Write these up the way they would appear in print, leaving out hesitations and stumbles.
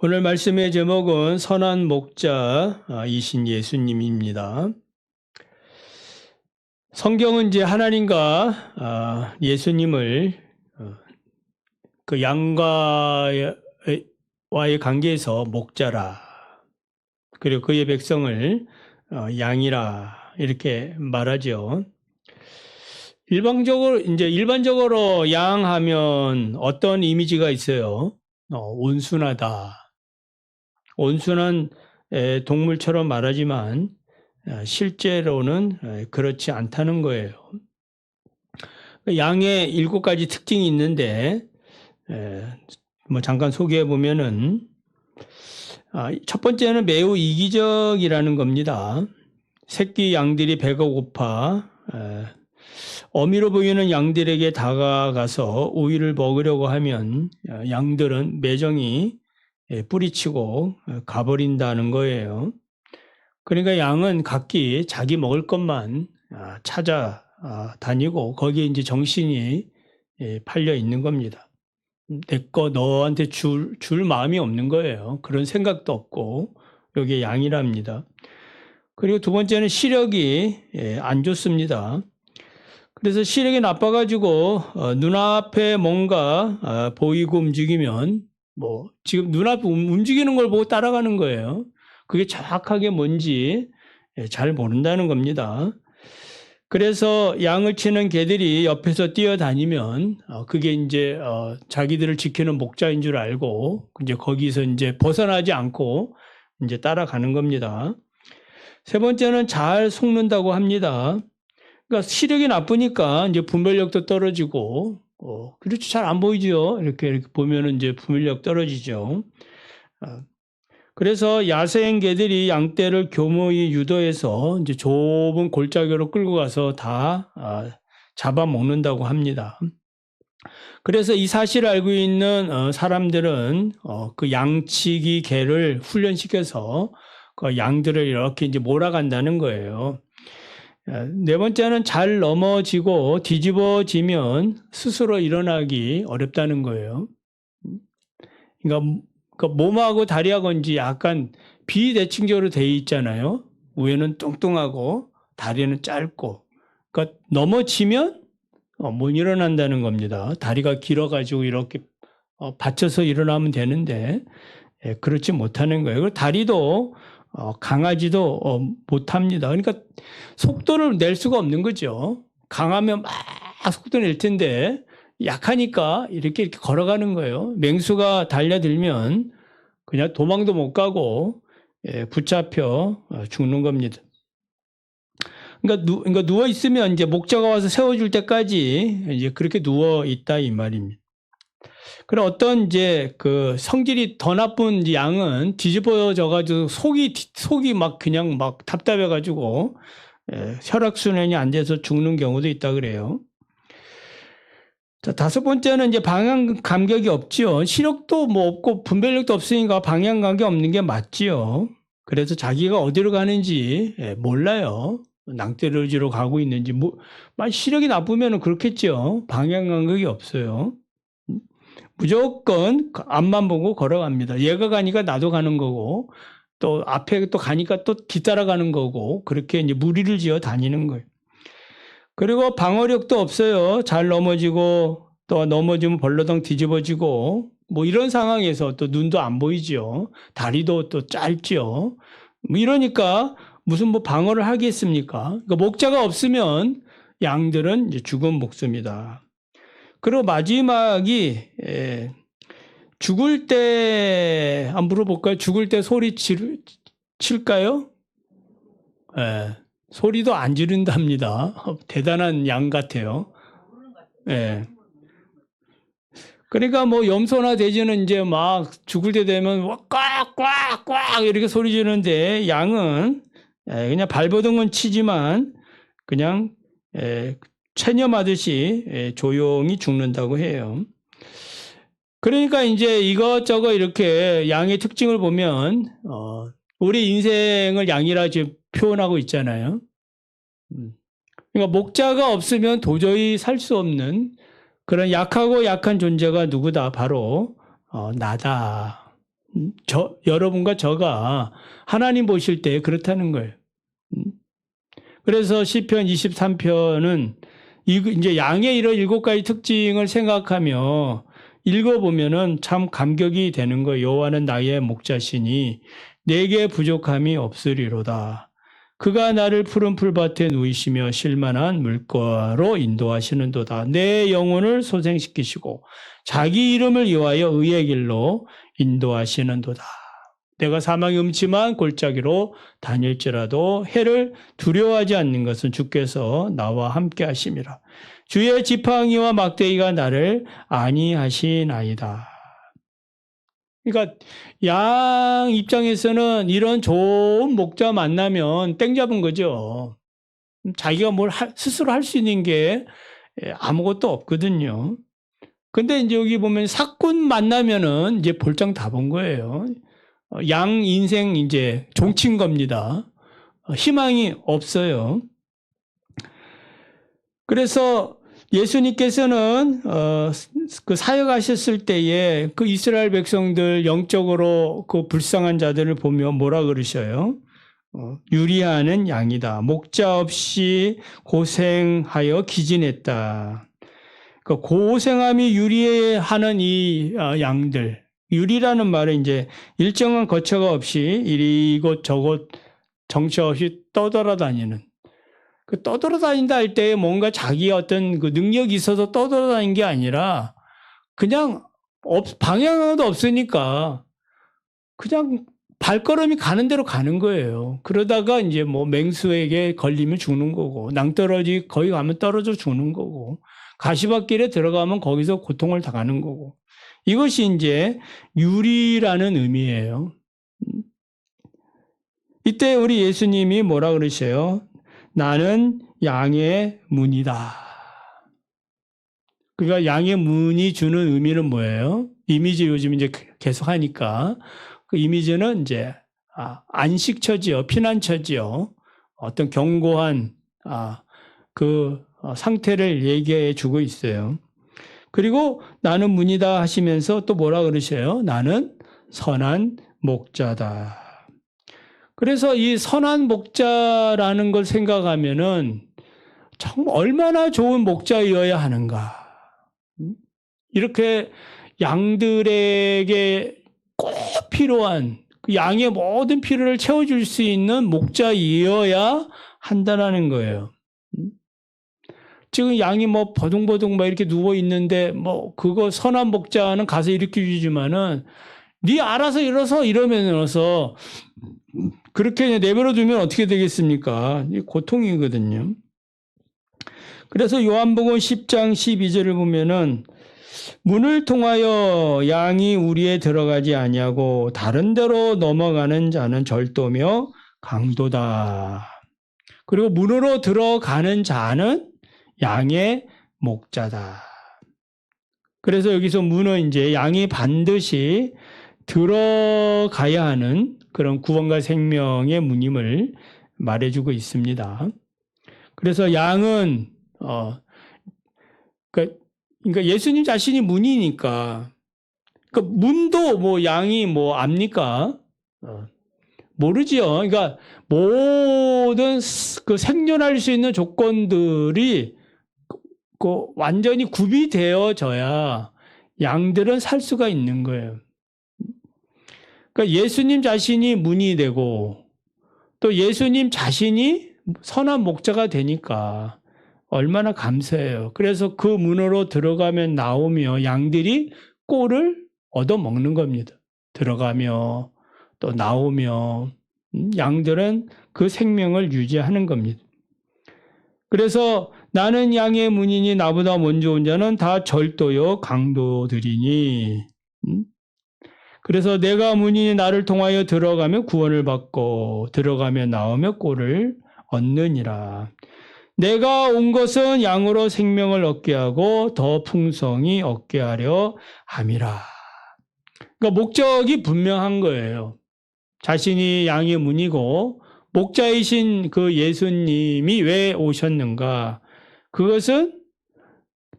오늘 말씀의 제목은 선한 목자이신 예수님입니다. 성경은 이제 하나님과 예수님을 그 양과의 관계에서 목자라, 그리고 그의 백성을 양이라 이렇게 말하죠. 일반적으로 양하면 어떤 이미지가 있어요? 온순하다. 온순한 동물처럼 말하지만 실제로는 그렇지 않다는 거예요. 양의 7가지 특징이 있는데 잠깐 소개해 보면은 첫 번째는 매우 이기적이라는 겁니다. 새끼 양들이 배가 고파 어미로 보이는 양들에게 다가가서 우유를 먹으려고 하면 양들은 매정히 뿌리치고 가버린다는 거예요. 그러니까 양은 각기 자기 먹을 것만 찾아 다니고 거기에 이제 정신이 팔려 있는 겁니다. 내 거 너한테 줄 마음이 없는 거예요. 그런 생각도 없고 여기에 양이랍니다. 그리고 두 번째는 시력이 안 좋습니다. 그래서 시력이 나빠가지고 눈앞에 뭔가 보이고 움직이면 지금 눈앞에 움직이는 걸 보고 따라가는 거예요. 그게 정확하게 뭔지 잘 모른다는 겁니다. 그래서 양을 치는 개들이 옆에서 뛰어다니면 그게 이제 자기들을 지키는 목자인 줄 알고 이제 거기서 이제 벗어나지 않고 이제 따라가는 겁니다. 세 번째는 잘 속는다고 합니다. 그러니까 시력이 나쁘니까 이제 분별력도 떨어지고, 그렇죠. 잘 안 보이죠. 이렇게 보면은 이제 분별력 떨어지죠. 그래서 야생 개들이 양떼를 교묘히 유도해서 이제 좁은 골짜기로 끌고 가서 다 잡아먹는다고 합니다. 그래서 이 사실을 알고 있는 사람들은 그 양치기 개를 훈련시켜서 그 양들을 이렇게 이제 몰아간다는 거예요. 네 번째는 잘 넘어지고 뒤집어지면 스스로 일어나기 어렵다는 거예요. 그러니까 몸하고 다리하고 이제 약간 비대칭적으로 돼 있잖아요. 위에는 뚱뚱하고 다리는 짧고. 그러니까 넘어지면 못 일어난다는 겁니다. 다리가 길어가지고 이렇게 받쳐서 일어나면 되는데 그렇지 못하는 거예요. 그리고 다리도 강하지도 못합니다. 그러니까 속도를 낼 수가 없는 거죠. 강하면 막 속도 낼 텐데 약하니까 이렇게 걸어가는 거예요. 맹수가 달려들면 그냥 도망도 못 가고 붙잡혀 죽는 겁니다. 그러니까 누워 있으면 이제 목자가 와서 세워줄 때까지 이제 그렇게 누워 있다 이 말입니다. 그럼 어떤 이제 그 성질이 더 나쁜 양은 뒤집어져가지고 속이 막 그냥 막 답답해가지고 혈액순환이 안 돼서 죽는 경우도 있다 그래요. 자, 다섯 번째는 이제 방향 감각이 없지요. 시력도 없고 분별력도 없으니까 방향 감각이 없는 게 맞지요. 그래서 자기가 어디로 가는지 몰라요. 낭떠러지로 가고 있는지. 시력이 나쁘면 그렇겠죠. 방향 감각이 없어요. 무조건 앞만 보고 걸어갑니다. 얘가 가니까 나도 가는 거고, 또 앞에 또 가니까 또 뒤따라가는 거고, 그렇게 이제 무리를 지어 다니는 거예요. 그리고 방어력도 없어요. 잘 넘어지고, 또 넘어지면 벌러덩 뒤집어지고, 이런 상황에서 또 눈도 안 보이죠. 다리도 또 짧죠. 이러니까 무슨 방어를 하겠습니까? 그러니까 목자가 없으면 양들은 이제 죽은 목숨이다. 그리고 마지막이 죽을 때 한번 물어볼까요? 죽을 때 소리 칠까요? 소리도 안 지른답니다. 대단한 양 같아요. 그러니까 염소나 돼지는 이제 막 죽을 때 되면 꽉꽉꽉 이렇게 소리 지르는데 양은 그냥 발버둥은 치지만 그냥 체념하듯이 조용히 죽는다고 해요. 그러니까 이제 이것저것 이렇게 양의 특징을 보면 우리 인생을 양이라 지금 표현하고 있잖아요. 그러니까 목자가 없으면 도저히 살 수 없는 그런 약하고 약한 존재가 누구다? 바로 나다. 여러분과 저가 하나님 보실 때 그렇다는 거예요. 그래서 시편 23편은 이제 양의 이런 7가지 특징을 생각하며 읽어보면은 참 감격이 되는 거예요. 여호와는 나의 목자시니 내게 부족함이 없으리로다. 그가 나를 푸른 풀밭에 누이시며 실만한 물가로 인도하시는도다. 내 영혼을 소생시키시고 자기 이름을 위하여 의의 길로 인도하시는도다. 내가 사망의 음침한 골짜기로 다닐지라도 해를 두려워하지 않는 것은 주께서 나와 함께 하심이라. 주의 지팡이와 막대기가 나를 안위하시나이다. 그러니까 양 입장에서는 이런 좋은 목자 만나면 땡 잡은 거죠. 자기가 뭘 스스로 할 수 있는 게 아무것도 없거든요. 근데 이제 여기 보면 사꾼 만나면은 이제 볼장 다 본 거예요. 양 인생 이제 종친 겁니다. 희망이 없어요. 그래서 예수님께서는 그 사역하셨을 때에 그 이스라엘 백성들 영적으로 그 불쌍한 자들을 보며 뭐라 그러셔요? 유리하는 양이다. 목자 없이 고생하여 기진했다. 그 고생함이 유리하는 이 양들. 유리라는 말은 이제 일정한 거처가 없이 이곳 저곳 정처 없이 떠돌아다니는. 그 떠돌아다닌다 할 때 뭔가 자기 어떤 그 능력이 있어서 떠돌아다니는 게 아니라 그냥 방향도 없으니까 그냥 발걸음이 가는 대로 가는 거예요. 그러다가 이제 뭐 맹수에게 걸리면 죽는 거고 낭떠러지 거기 가면 떨어져 죽는 거고 가시밭길에 들어가면 거기서 고통을 당하는 거고 이것이 이제 유리라는 의미예요. 이때 우리 예수님이 뭐라 그러셔요? 나는 양의 문이다. 그러니까 양의 문이 주는 의미는 뭐예요? 이미지 요즘 이제 계속 하니까 그 이미지는 이제 안식처지요, 피난처지요. 어떤 견고한 그 상태를 얘기해 주고 있어요. 그리고 나는 문이다 하시면서 또 뭐라 그러셔요? 나는 선한 목자다. 그래서 이 선한 목자라는 걸 생각하면은 정말 얼마나 좋은 목자여야 하는가. 이렇게 양들에게 꼭 필요한 그 양의 모든 필요를 채워줄 수 있는 목자이어야 한다는 거예요. 지금 양이 뭐 버둥버둥 막 이렇게 누워 있는데 뭐 그거 선한 목자는 가서 일으켜 주지만은 네 알아서 일어서 이러면서 그렇게 내버려 두면 어떻게 되겠습니까? 고통이거든요. 그래서 요한복음 10장 12절을 보면은 문을 통하여 양이 우리에 들어가지 아니하고 다른 데로 넘어가는 자는 절도며 강도다. 그리고 문으로 들어가는 자는 양의 목자다. 그래서 여기서 문은 이제 양이 반드시 들어가야 하는 그런 구원과 생명의 문임을 말해주고 있습니다. 그래서 양은 그러니까 예수님 자신이 문이니까 그 문도 뭐 양이 뭐 압니까? 모르지요. 그러니까 모든 그 생존할 수 있는 조건들이 그 완전히 구비되어져야 양들은 살 수가 있는 거예요. 그러니까 예수님 자신이 문이 되고 또 예수님 자신이 선한 목자가 되니까 얼마나 감사해요. 그래서 그 문으로 들어가면 나오며 양들이 꼴을 얻어먹는 겁니다. 들어가며 또 나오며 양들은 그 생명을 유지하는 겁니다. 그래서 나는 양의 문이니 나보다 먼저 온 자는 다 절도요 강도들이니 그래서 내가 문이니 나를 통하여 들어가며 구원을 받고 들어가며 나오며 꼴을 얻느니라. 내가 온 것은 양으로 생명을 얻게 하고 더 풍성히 얻게 하려 함이라. 그러니까 목적이 분명한 거예요. 자신이 양의 문이고 목자이신 그 예수님이 왜 오셨는가? 그것은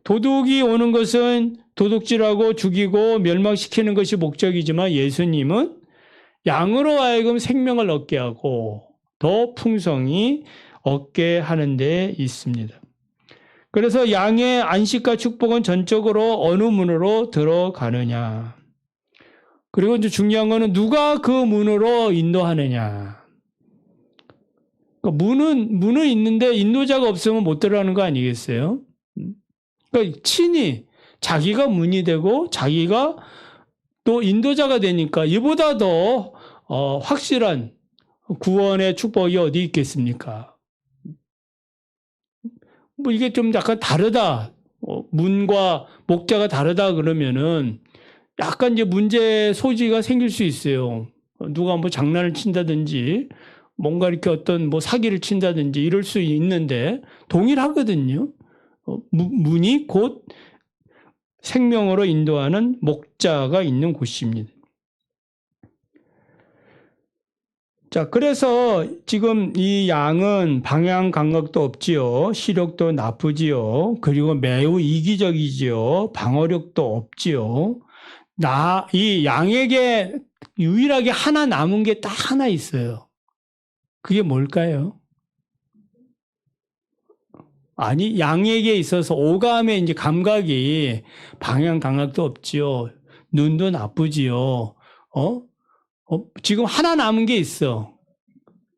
도둑이 오는 것은 도둑질하고 죽이고 멸망시키는 것이 목적이지만 예수님은 양으로 하여금 생명을 얻게 하고 더 풍성히 얻게 하는 데 있습니다. 그래서 양의 안식과 축복은 전적으로 어느 문으로 들어가느냐. 그리고 이제 중요한 거는 누가 그 문으로 인도하느냐. 그러니까 문은 있는데 인도자가 없으면 못 들어가는 거 아니겠어요? 그러니까 친히 자기가 문이 되고 자기가 또 인도자가 되니까 이보다 더 확실한 구원의 축복이 어디 있겠습니까? 뭐 이게 좀 약간 다르다. 문과 목자가 다르다 그러면은 약간 이제 문제 소지가 생길 수 있어요. 누가 뭐 장난을 친다든지 뭔가 이렇게 어떤 뭐 사기를 친다든지 이럴 수 있는데 동일하거든요. 문이 곧 생명으로 인도하는 목자가 있는 곳입니다. 자, 그래서 지금 이 양은 방향 감각도 없지요. 시력도 나쁘지요. 그리고 매우 이기적이지요. 방어력도 없지요. 이 양에게 유일하게 하나 남은 게 딱 하나 있어요. 그게 뭘까요? 아니, 양에게 있어서 오감의 이제 감각이 방향 감각도 없지요. 눈도 나쁘지요. 지금 하나 남은 게 있어.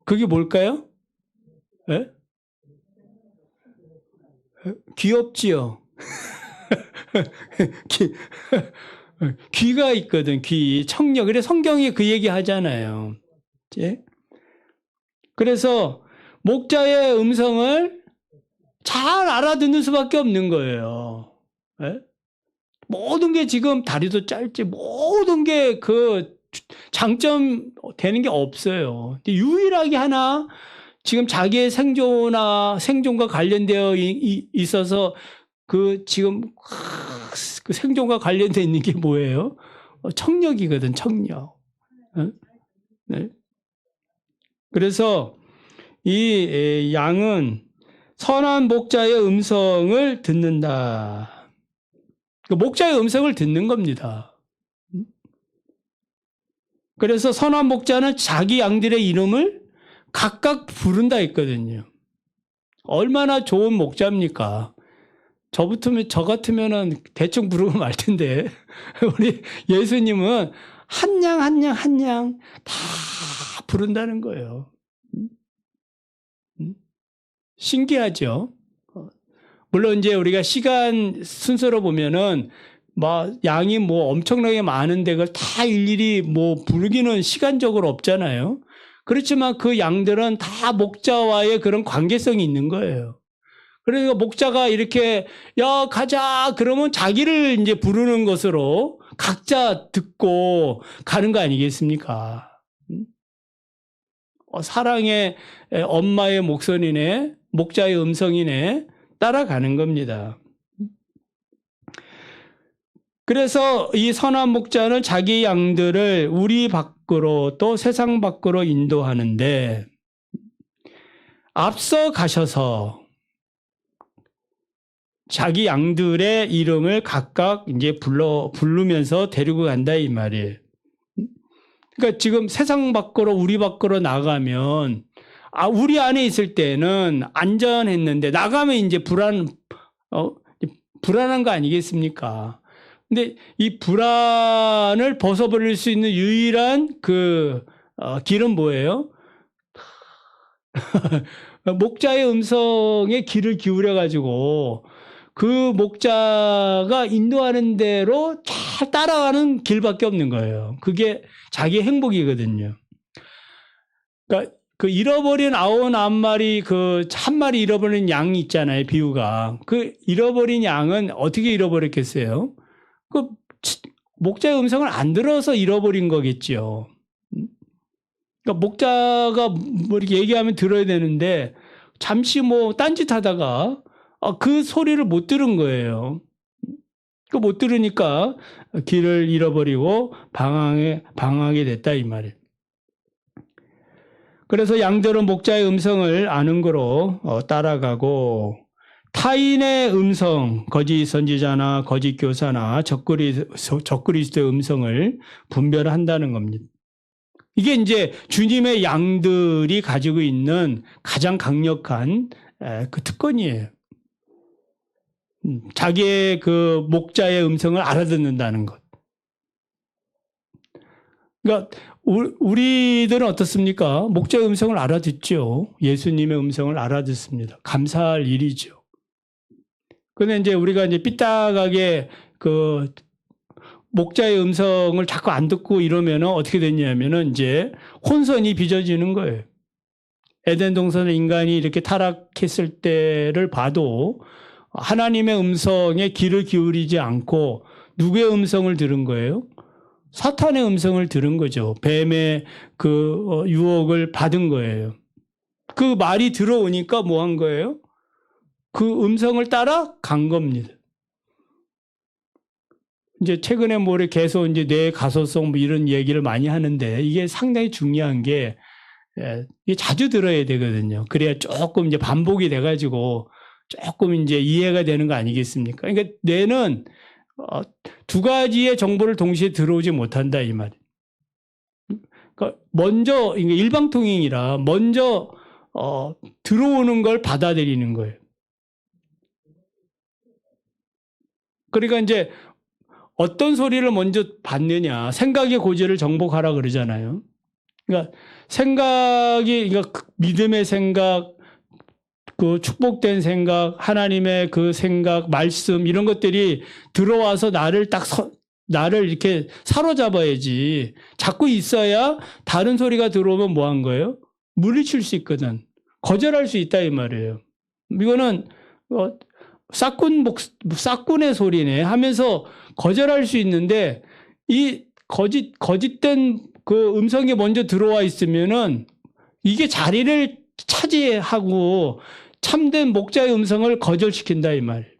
그게 뭘까요? 예? 귀엽지요. 귀가 있거든, 귀. 청력. 그래, 성경이 그 얘기 하잖아요. 그래서 목자의 음성을 잘 알아듣는 수밖에 없는 거예요. 예? 모든 게 지금 다리도 짧지, 모든 게 그 장점 되는 게 없어요. 유일하게 하나 지금 자기의 생존과 관련되어 있어서 그 지금 그 생존과 관련되어 있는 게 뭐예요? 청력이거든, 청력. 네. 그래서 이 양은 선한 목자의 음성을 듣는다. 목자의 음성을 듣는 겁니다. 그래서 선한 목자는 자기 양들의 이름을 각각 부른다 했거든요. 얼마나 좋은 목자입니까? 저 같으면은 대충 부르고 말 텐데, 우리 예수님은 한 양 다 부른다는 거예요. 신기하죠? 물론 이제 우리가 시간 순서로 보면은 양이 엄청나게 많은데 그걸 다 일일이 부르기는 시간적으로 없잖아요. 그렇지만 그 양들은 다 목자와의 그런 관계성이 있는 거예요. 그러니까 목자가 이렇게 야 가자 그러면 자기를 이제 부르는 것으로 각자 듣고 가는 거 아니겠습니까? 사랑의 엄마의 목소리네, 목자의 음성이네, 따라가는 겁니다. 그래서 이 선한 목자는 자기 양들을 우리 밖으로 또 세상 밖으로 인도하는데 앞서 가셔서 자기 양들의 이름을 각각 이제 부르면서 데리고 간다 이 말이에요. 그러니까 지금 세상 밖으로 우리 밖으로 나가면 우리 안에 있을 때는 안전했는데 나가면 이제 불안한 거 아니겠습니까? 근데 이 불안을 벗어버릴 수 있는 유일한 길은 뭐예요? 목자의 음성에 귀를 기울여가지고 그 목자가 인도하는 대로 잘 따라가는 길밖에 없는 거예요. 그게 자기 행복이거든요. 그러니까 그 잃어버린 99마리 한 마리 잃어버린 양이 있잖아요. 비유가. 그 잃어버린 양은 어떻게 잃어버렸겠어요? 그 목자의 음성을 안 들어서 잃어버린 거겠죠. 그러니까 목자가 이렇게 얘기하면 들어야 되는데 잠시 딴짓하다가 그 소리를 못 들은 거예요. 못 들으니까 길을 잃어버리고 방황하게 됐다 이 말이에요. 그래서 양들은 목자의 음성을 아는 거로 따라가고 타인의 음성, 거짓 선지자나 거짓 교사나 적그리스도의 음성을 분별한다는 겁니다. 이게 이제 주님의 양들이 가지고 있는 가장 강력한 그 특권이에요. 자기의 그 목자의 음성을 알아듣는다는 것. 그러니까 우리들은 어떻습니까? 목자의 음성을 알아듣죠. 예수님의 음성을 알아듣습니다. 감사할 일이죠. 그런데 이제 우리가 이제 삐딱하게 그 목자의 음성을 자꾸 안 듣고 이러면은 어떻게 되냐면은 이제 혼선이 빚어지는 거예요. 에덴 동산의 인간이 이렇게 타락했을 때를 봐도 하나님의 음성에 귀를 기울이지 않고 누구의 음성을 들은 거예요? 사탄의 음성을 들은 거죠. 뱀의 그 유혹을 받은 거예요. 그 말이 들어오니까 뭐 한 거예요? 그 음성을 따라 간 겁니다. 이제 최근에 뭐래 계속 이제 뇌 가소성 뭐 이런 얘기를 많이 하는데 이게 상당히 중요한 게 이게 자주 들어야 되거든요. 그래야 조금 이제 반복이 돼가지고 조금 이제 이해가 되는 거 아니겠습니까? 그러니까 뇌는 두 가지의 정보를 동시에 들어오지 못한다 이 말이에요. 그러니까 먼저 일방통행이라 먼저 들어오는 걸 받아들이는 거예요. 그러니까 이제 어떤 소리를 먼저 받느냐, 생각의 고지를 정복하라 그러잖아요. 그러니까 생각이, 그러니까 믿음의 생각, 그 축복된 생각, 하나님의 그 생각, 말씀 이런 것들이 들어와서 나를 이렇게 사로잡아야지. 자꾸 있어야 다른 소리가 들어오면 뭐 한 거예요? 물리칠 수 있거든. 거절할 수 있다 이 말이에요. 이거는 싹군의 소리네 하면서 거절할 수 있는데 이 거짓된 그 음성이 먼저 들어와 있으면은 이게 자리를 차지하고 참된 목자의 음성을 거절시킨다 이 말.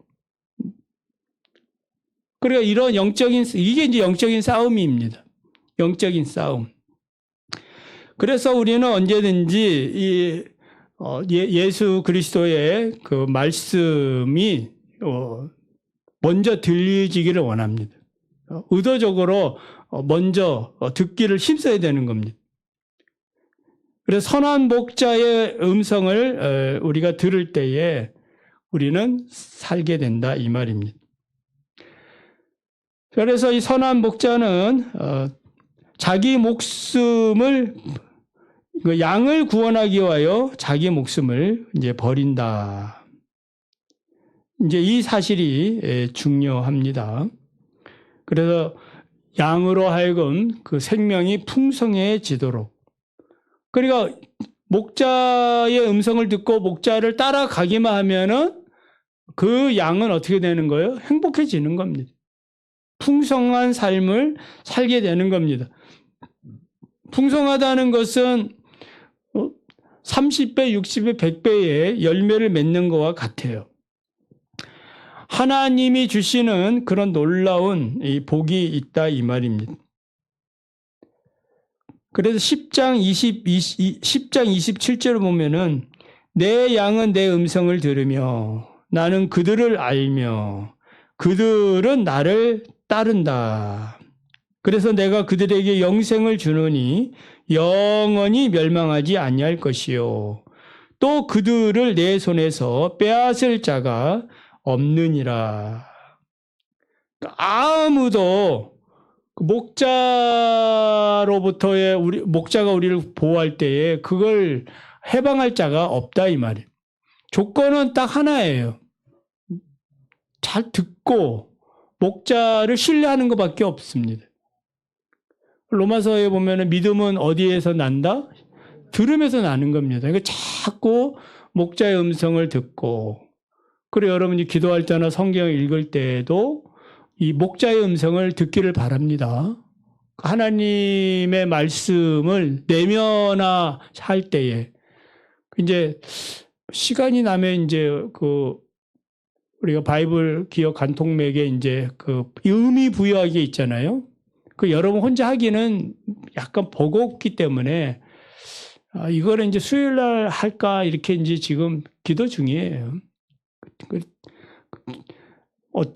그러니까 이런 이게 이제 영적인 싸움입니다. 영적인 싸움. 그래서 우리는 언제든지 예수 그리스도의 그 말씀이 먼저 들리지기를 원합니다. 의도적으로 먼저 듣기를 힘써야 되는 겁니다. 그래서 선한 목자의 음성을 우리가 들을 때에 우리는 살게 된다 이 말입니다. 그래서 이 선한 목자는 자기 목숨을 양을 구원하기 위하여 자기 목숨을 이제 버린다. 이제 이 사실이 중요합니다. 그래서 양으로 하여금 그 생명이 풍성해지도록. 그러니까 목자의 음성을 듣고 목자를 따라가기만 하면은 그 양은 어떻게 되는 거예요? 행복해지는 겁니다. 풍성한 삶을 살게 되는 겁니다. 풍성하다는 것은 30배, 60배, 100배의 열매를 맺는 것과 같아요. 하나님이 주시는 그런 놀라운 이 복이 있다 이 말입니다. 그래서 10장 27절을 보면은 내 양은 내 음성을 들으며 나는 그들을 알며 그들은 나를 따른다. 그래서 내가 그들에게 영생을 주노니 영원히 멸망하지 아니할 것이요. 또 그들을 내 손에서 빼앗을 자가 없느니라. 아무도 목자로부터의 목자가 우리를 보호할 때에 그걸 해방할 자가 없다 이 말이에요. 조건은 딱 하나예요. 잘 듣고 목자를 신뢰하는 것밖에 없습니다. 로마서에 보면은 믿음은 어디에서 난다? 들음에서 나는 겁니다. 그러니까 자꾸 목자의 음성을 듣고, 그리고 여러분이 기도할 때나 성경을 읽을 때에도 이 목자의 음성을 듣기를 바랍니다. 하나님의 말씀을 내면화할 때에 이제 시간이 나면 이제 우리가 바이블 기억 간통맥에 이제 의미 부여하기 게 있잖아요. 여러분 혼자 하기는 약간 버겁기 때문에 이거를 이제 수요일 날 할까 이렇게 이제 지금 기도 중이에요.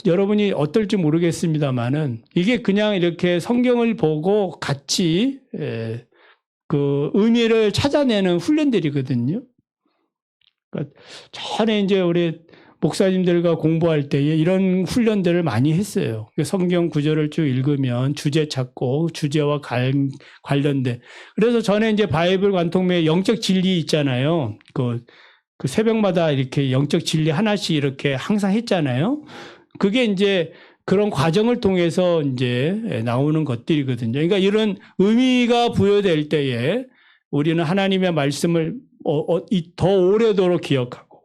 여러분이 어떨지 모르겠습니다만은 이게 그냥 이렇게 성경을 보고 같이 그 의미를 찾아내는 훈련들이거든요. 그러니까 전에 이제 우리 목사님들과 공부할 때에 이런 훈련들을 많이 했어요. 성경 구절을 쭉 읽으면 주제 찾고 주제와 관련된. 그래서 전에 이제 바이블 관통매 영적 진리 있잖아요. 그 새벽마다 이렇게 영적 진리 하나씩 이렇게 항상 했잖아요. 그게 이제 그런 과정을 통해서 이제 나오는 것들이거든요. 그러니까 이런 의미가 부여될 때에 우리는 하나님의 말씀을 더 오래도록 기억하고,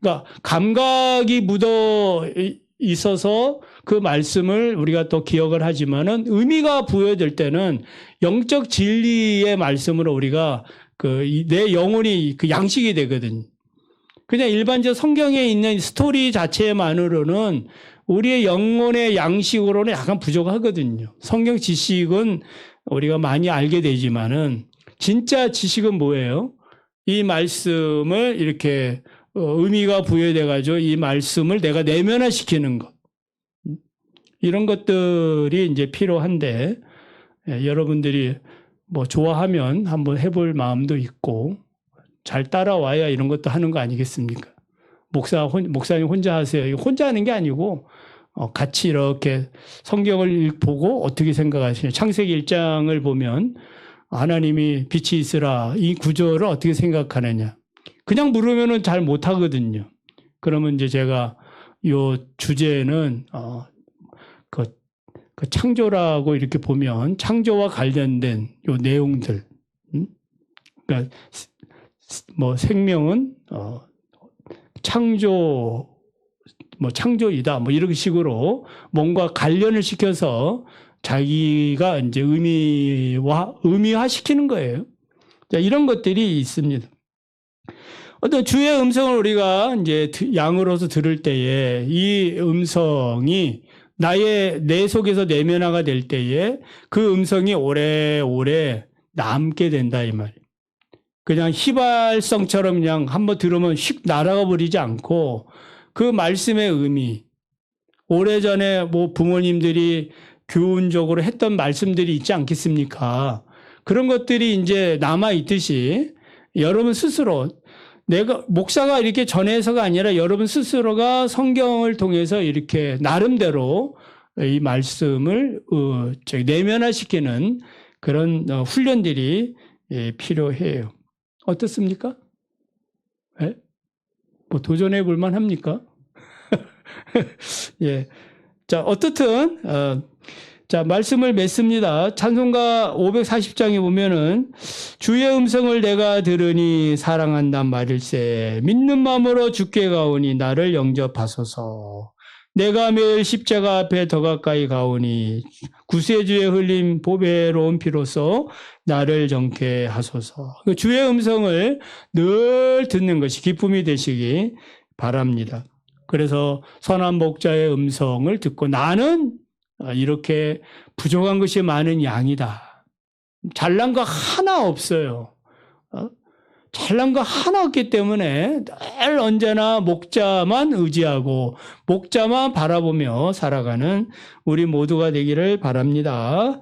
그러니까 감각이 묻어 있어서 그 말씀을 우리가 또 기억을 하지만은 의미가 부여될 때는 영적 진리의 말씀으로 우리가 내 영혼이 그 양식이 되거든요. 그냥 일반적 성경에 있는 스토리 자체만으로는 우리의 영혼의 양식으로는 약간 부족하거든요. 성경 지식은 우리가 많이 알게 되지만은 진짜 지식은 뭐예요? 이 말씀을 이렇게 의미가 부여돼 가지고 이 말씀을 내가 내면화시키는 것. 이런 것들이 이제 필요한데 여러분들이 뭐 좋아하면 한번 해볼 마음도 있고 잘 따라와야 이런 것도 하는 거 아니겠습니까? 목사님 혼자 하세요. 이거 혼자 하는 게 아니고 같이 이렇게 성경을 보고 어떻게 생각하시냐. 창세기 1장을 보면 하나님이 빛이 있으라 이 구절을 어떻게 생각하느냐. 그냥 물으면은 잘 못하거든요. 그러면 이제 제가 요 주제는 그 창조라고 이렇게 보면 창조와 관련된 요 내용들, 그러니까 뭐 생명은 창조이다 뭐 이런 식으로 뭔가 관련을 시켜서 자기가 이제 의미화시키는 거예요. 자, 이런 것들이 있습니다. 어떤 주의 음성을 우리가 이제 양으로서 들을 때에 이 음성이 내 속에서 내면화가 될 때에 그 음성이 오래오래 남게 된다 이 말이에요. 그냥 휘발성처럼 그냥 한번 들으면 휙 날아가 버리지 않고 그 말씀의 의미, 오래전에 뭐 부모님들이 교훈적으로 했던 말씀들이 있지 않겠습니까? 그런 것들이 이제 남아 있듯이 여러분 스스로 내가 목사가 이렇게 전해서가 아니라 여러분 스스로가 성경을 통해서 이렇게 나름대로 이 말씀을 내면화시키는 그런 훈련들이 필요해요. 어떻습니까? 예? 뭐 도전해 볼 만합니까? 예. 자, 어떻든 자, 말씀을 맺습니다. 찬송가 540장에 보면은 주의 음성을 내가 들으니 사랑한단 말일세 믿는 마음으로 주께 가오니 나를 영접하소서. 내가 매일 십자가 앞에 더 가까이 가오니 구세주의 흘린 보배로운 피로써 나를 정케 하소서. 주의 음성을 늘 듣는 것이 기쁨이 되시기 바랍니다. 그래서 선한 목자의 음성을 듣고 나는 이렇게 부족한 것이 많은 양이다. 잘난 거 하나 없어요. 잘난 거 하나 없기 때문에 늘 언제나 목자만 의지하고 목자만 바라보며 살아가는 우리 모두가 되기를 바랍니다.